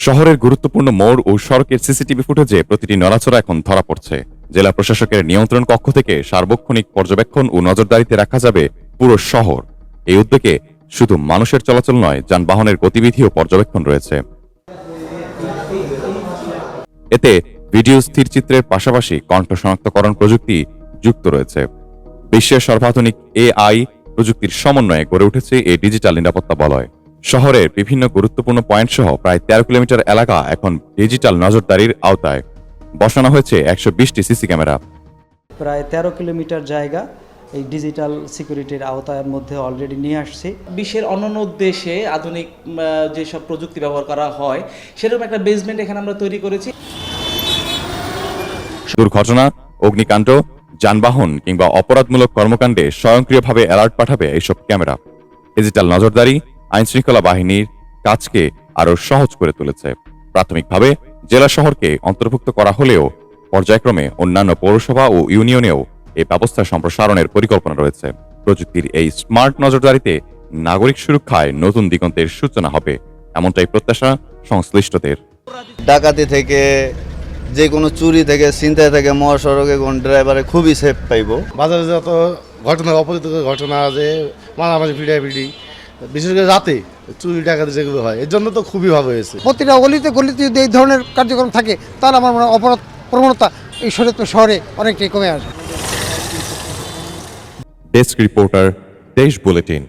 শহরের গুরুত্বপূর্ণ মোড় ও সড়কের সিসিটিভি ফুটেজে প্রতিটি নড়াচড়া এখন ধরা পড়ছে। জেলা প্রশাসকের নিয়ন্ত্রণ কক্ষ থেকে সার্বক্ষণিক পর্যবেক্ষণ ও নজরদারিতে রাখা যাবে পুরো শহর। এই উদ্যোগে শুধু মানুষের চলাচল নয়, যানবাহনের গতিবিধিও পর্যবেক্ষণ রয়েছে। এতে ভিডিও স্থিরচিত্রের পাশাপাশি কণ্ঠ শনাক্তকরণ প্রযুক্তি যুক্ত রয়েছে। বিশ্বের সর্বাধুনিক AI প্রযুক্তির সমন্বয়ে গড়ে উঠেছে এই ডিজিটাল নিরাপত্তা বলয়। শহরের বিভিন্ন গুরুত্বপূর্ণ পয়েন্ট সহ প্রায় 13 কিলোমিটার এলাকা এখন ডিজিটাল নজরদারির আওতায়। বসানো হয়েছে 120টি সিসি ক্যামেরা। প্রায় 13 কিলোমিটার জায়গা এই ডিজিটাল সিকিউরিটির আওতার মধ্যে অলরেডি নিয়ে আসছি। বিশ্বের অন্যান্য দেশে আধুনিক যেসব প্রযুক্তি ব্যবহার করা হয় সেরকম একটা বেসমেন্ট এখানে আমরা তৈরি করেছি। দুর্ঘটনা, অগ্নিকাণ্ড, যানবাহন কিংবা অপরাধমূলক কর্মকাণ্ডে স্বয়ংক্রিয়ভাবে অ্যালার্ট পাঠাবে এইসব ক্যামেরা। ডিজিটাল নজরদারি আইনশৃঙ্খলা বাহিনীর কাজকে আরও সহজ করে তুলেছে। প্রাথমিকভাবে জেলা শহরকে অন্তর্ভুক্ত করা হলেও পর্যায়ক্রমে অন্যান্য পৌরসভা ও ইউনিয়নেও এই ব্যবস্থা সম্প্রসারণের পরিকল্পনা রয়েছে। প্রযুক্তির এই স্মার্ট নজরদারিতে নাগরিক সুরক্ষায় নতুন দিগন্তের সূচনা হবে, এমনটাই প্রত্যাশা সংশ্লিষ্টদের। ডাকাতি থেকে, যে কোনো চুরি থেকে, ছিনতাই থেকে মহাসড়কে কোন ড্রাইভারে খুবই সেফ পাইব। বাজারে যত ঘটনা, অপরিচিত ঘটনা আছে, মারামারি পিটাপিটি, বিশেষ করে রাতে চুরি ডাকাতি যেগুলো হয়, এর জন্য তো খুবই ভালো হয়েছে। প্রতিটা গলিতে গলিতে যদি এই ধরনের কার্যক্রম থাকে তাহলে আমার মনে হয় অপরাধ প্রবণতা এই শহরে অনেকটাই কমে আসবে। ডেস্ক রিপোর্টার, দেশ বুলেটিন।